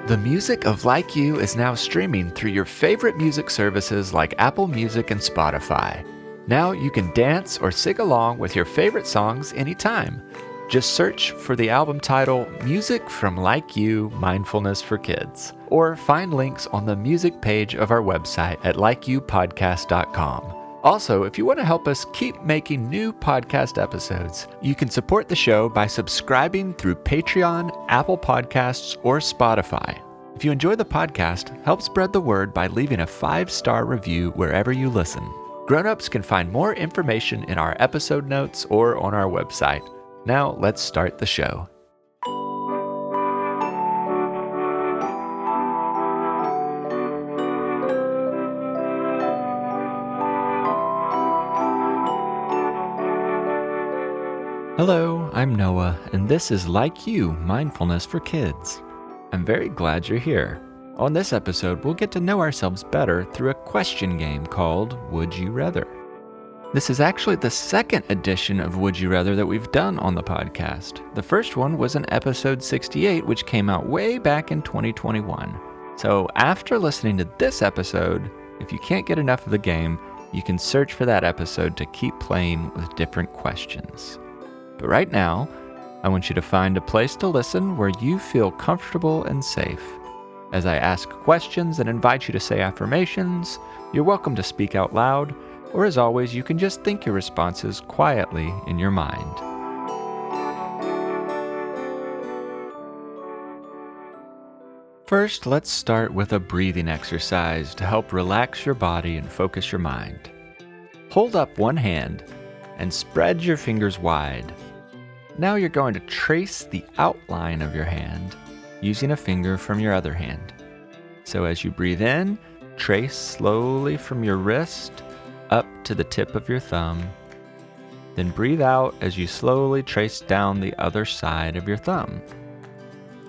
The music of Like You is now streaming through your favorite music services like Apple Music and Spotify. Now you can dance or sing along with your favorite songs anytime. Just search for the album title Music from Like You Mindfulness for Kids, or find links on the music page of our website at likeyoupodcast.com. Also, if you want to help us keep making new podcast episodes, you can support the show by subscribing through Patreon, Apple Podcasts, or Spotify. If you enjoy the podcast, help spread the word by leaving a 5-star review wherever you listen. Grown-ups can find more information in our episode notes or on our website. Now, let's start the show. Hello, I'm Noah, and this is Like You, Mindfulness for Kids. I'm very glad you're here. On this episode, we'll get to know ourselves better through a question game called Would You Rather? This is actually the second edition of Would You Rather that we've done on the podcast. The first one was in episode 68, which came out way back in 2021. So after listening to this episode, if you can't get enough of the game, you can search for that episode to keep playing with different questions. But right now, I want you to find a place to listen where you feel comfortable and safe. As I ask questions and invite you to say affirmations, you're welcome to speak out loud, or as always, you can just think your responses quietly in your mind. First, let's start with a breathing exercise to help relax your body and focus your mind. Hold up one hand and spread your fingers wide. Now you're going to trace the outline of your hand using a finger from your other hand. So as you breathe in, trace slowly from your wrist up to the tip of your thumb. Then breathe out as you slowly trace down the other side of your thumb.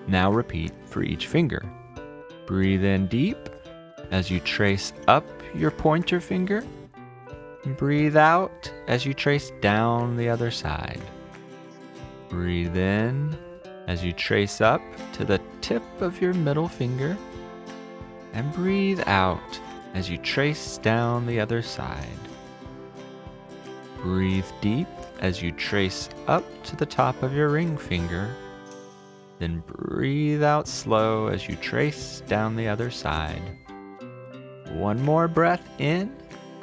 Now repeat for each finger. Breathe in deep as you trace up your pointer finger. Breathe out as you trace down the other side. Breathe in as you trace up to the tip of your middle finger. And breathe out as you trace down the other side. Breathe deep as you trace up to the top of your ring finger. Then breathe out slow as you trace down the other side. One more breath in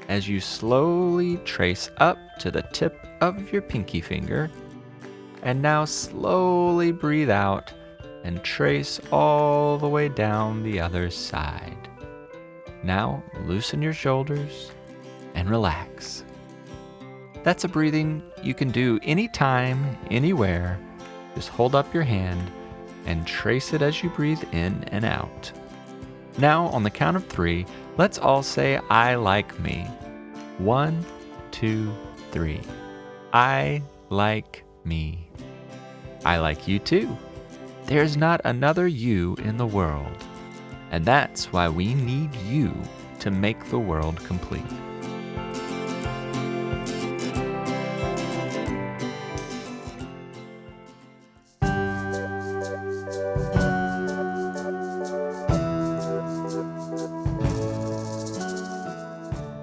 as you slowly trace up to the tip of your pinky finger. And now slowly breathe out and trace all the way down the other side. Now loosen your shoulders and relax. That's a breathing you can do anytime, anywhere. Just hold up your hand and trace it as you breathe in and out. Now on the count of 3, let's all say I like me. 1, 2, 3. I like me. I like you too. There's not another you in the world. And that's why we need you to make the world complete.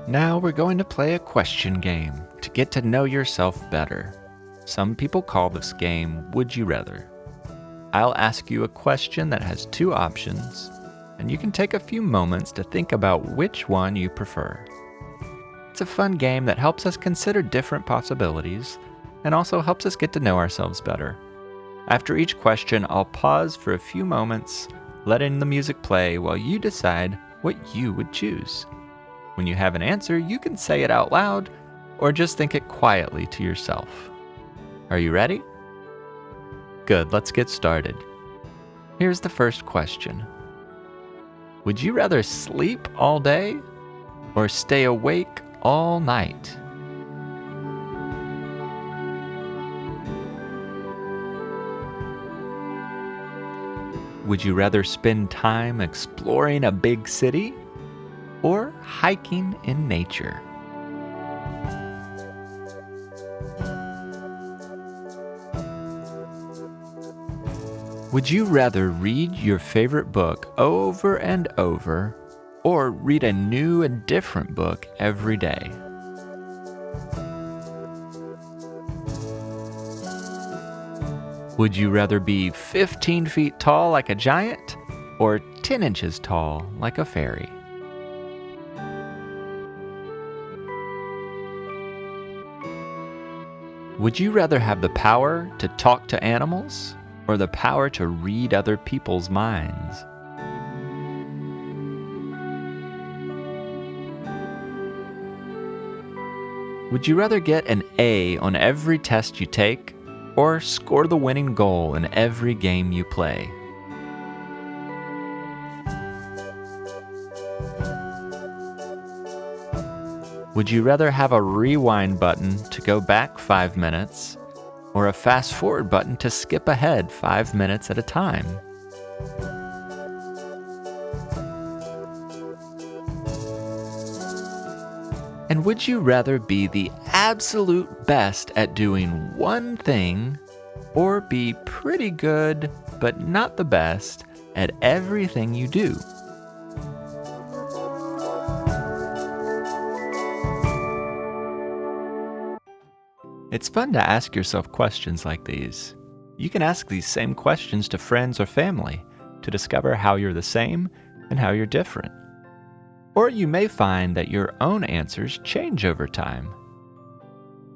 Now we're going to play a question game to get to know yourself better. Some people call this game Would You Rather. I'll ask you a question that has 2 options, and you can take a few moments to think about which one you prefer. It's a fun game that helps us consider different possibilities and also helps us get to know ourselves better. After each question, I'll pause for a few moments, letting the music play while you decide what you would choose. When you have an answer, you can say it out loud or just think it quietly to yourself. Are you ready? Good, let's get started. Here's the first question. Would you rather sleep all day or stay awake all night? Would you rather spend time exploring a big city or hiking in nature? Would you rather read your favorite book over and over, or read a new and different book every day? Would you rather be 15 feet tall like a giant, or 10 inches tall like a fairy? Would you rather have the power to talk to animals, or the power to read other people's minds? Would you rather get an A on every test you take, or score the winning goal in every game you play? Would you rather have a rewind button to go back 5 minutes, or a fast forward button to skip ahead 5 minutes at a time? And would you rather be the absolute best at doing one thing, or be pretty good but not the best at everything you do? It's fun to ask yourself questions like these. You can ask these same questions to friends or family to discover how you're the same and how you're different. Or you may find that your own answers change over time.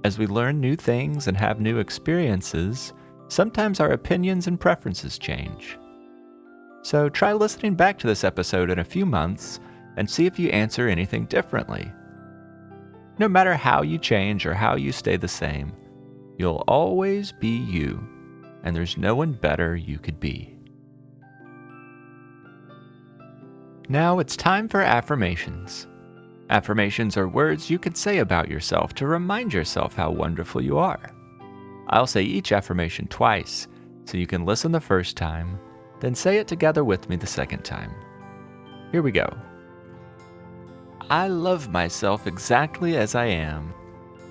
As we learn new things and have new experiences, sometimes our opinions and preferences change. So try listening back to this episode in a few months and see if you answer anything differently. No matter how you change or how you stay the same, you'll always be you, and there's no one better you could be. Now it's time for affirmations. Affirmations are words you could say about yourself to remind yourself how wonderful you are. I'll say each affirmation twice, so you can listen the first time, then say it together with me the second time. Here we go. I love myself exactly as I am.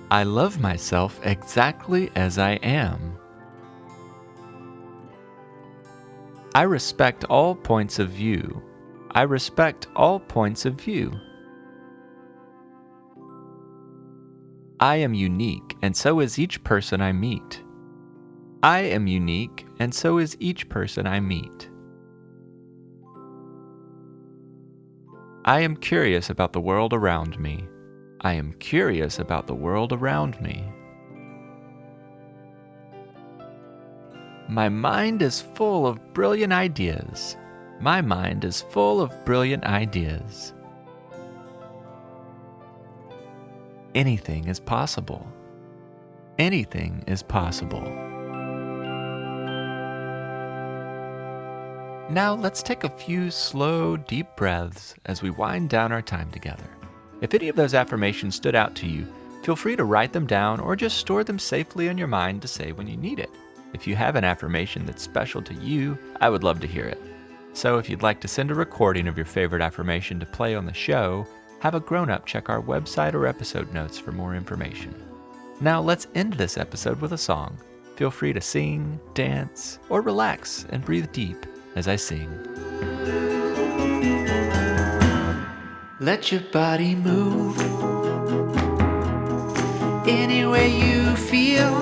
I love myself exactly as I am. I respect all points of view. I respect all points of view. I am unique, and so is each person I meet. I am unique, and so is each person I meet. I am curious about the world around me. I am curious about the world around me. My mind is full of brilliant ideas. My mind is full of brilliant ideas. Anything is possible. Anything is possible. Now let's take a few slow, deep breaths as we wind down our time together. If any of those affirmations stood out to you, feel free to write them down or just store them safely in your mind to say when you need it. If you have an affirmation that's special to you, I would love to hear it. So if you'd like to send a recording of your favorite affirmation to play on the show, have a grown-up check our website or episode notes for more information. Now let's end this episode with a song. Feel free to sing, dance, or relax and breathe deep as I sing. Let your body move any way you feel.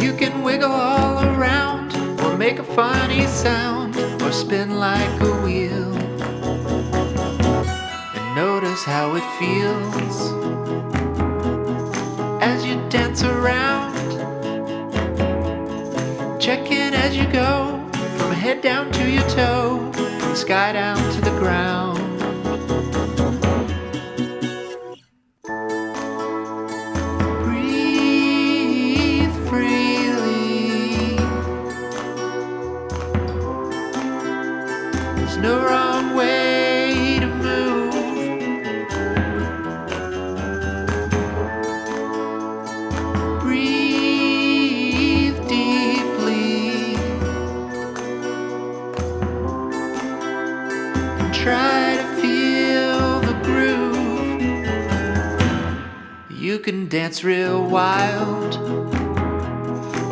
You can wiggle all around, or make a funny sound, or spin like a wheel. And notice how it feels as you dance around. Check in as you go, from head down to your toe, from the sky down to the ground. Breathe freely. There's no wrong way to move. Breathe deeply. Try to feel the groove. You can dance real wild,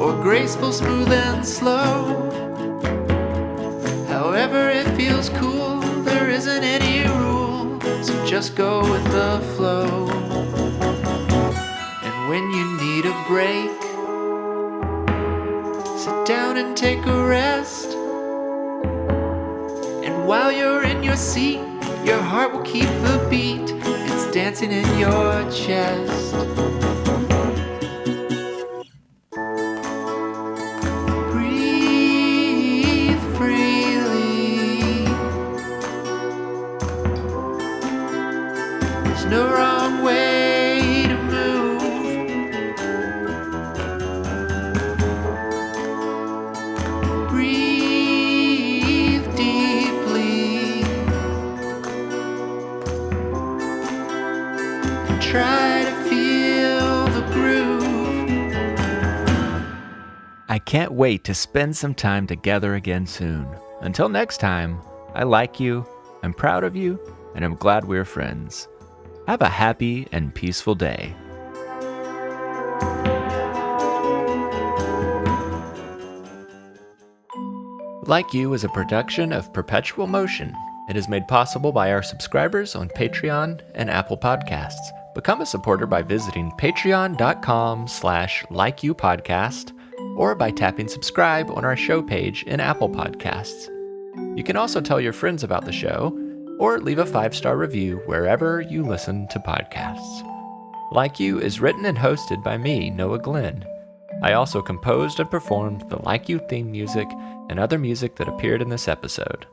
or graceful, smooth, and slow. However it feels cool, there isn't any rule, so just go with the flow. And when you need a break, sit down and take a rest. And while you're in your seat, your heart will keep the beat. It's dancing in your chest. Breathe freely. There's no wrong way to move. Breathe deeply. And try to feel the groove. I can't wait to spend some time together again soon. Until next time, I like you, I'm proud of you, and I'm glad we're friends. Have a happy and peaceful day. Like You is a production of Perpetual Motion. It is made possible by our subscribers on Patreon and Apple Podcasts. Become a supporter by visiting patreon.com/likeyoupodcast or by tapping subscribe on our show page in Apple Podcasts. You can also tell your friends about the show or leave a 5-star review wherever you listen to podcasts. Like You is written and hosted by me, Noah Glenn. I also composed and performed the Like You theme music and other music that appeared in this episode.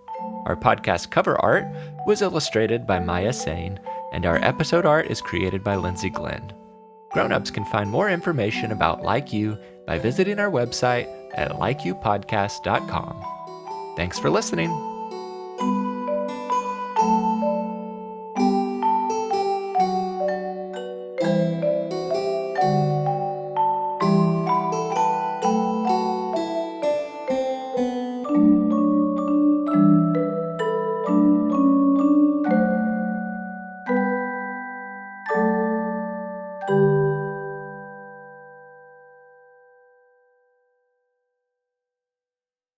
Our podcast cover art was illustrated by Maya Sain, and our episode art is created by Lindsay Glenn. Grown-ups can find more information about Like You by visiting our website at likeyoupodcast.com. Thanks for listening.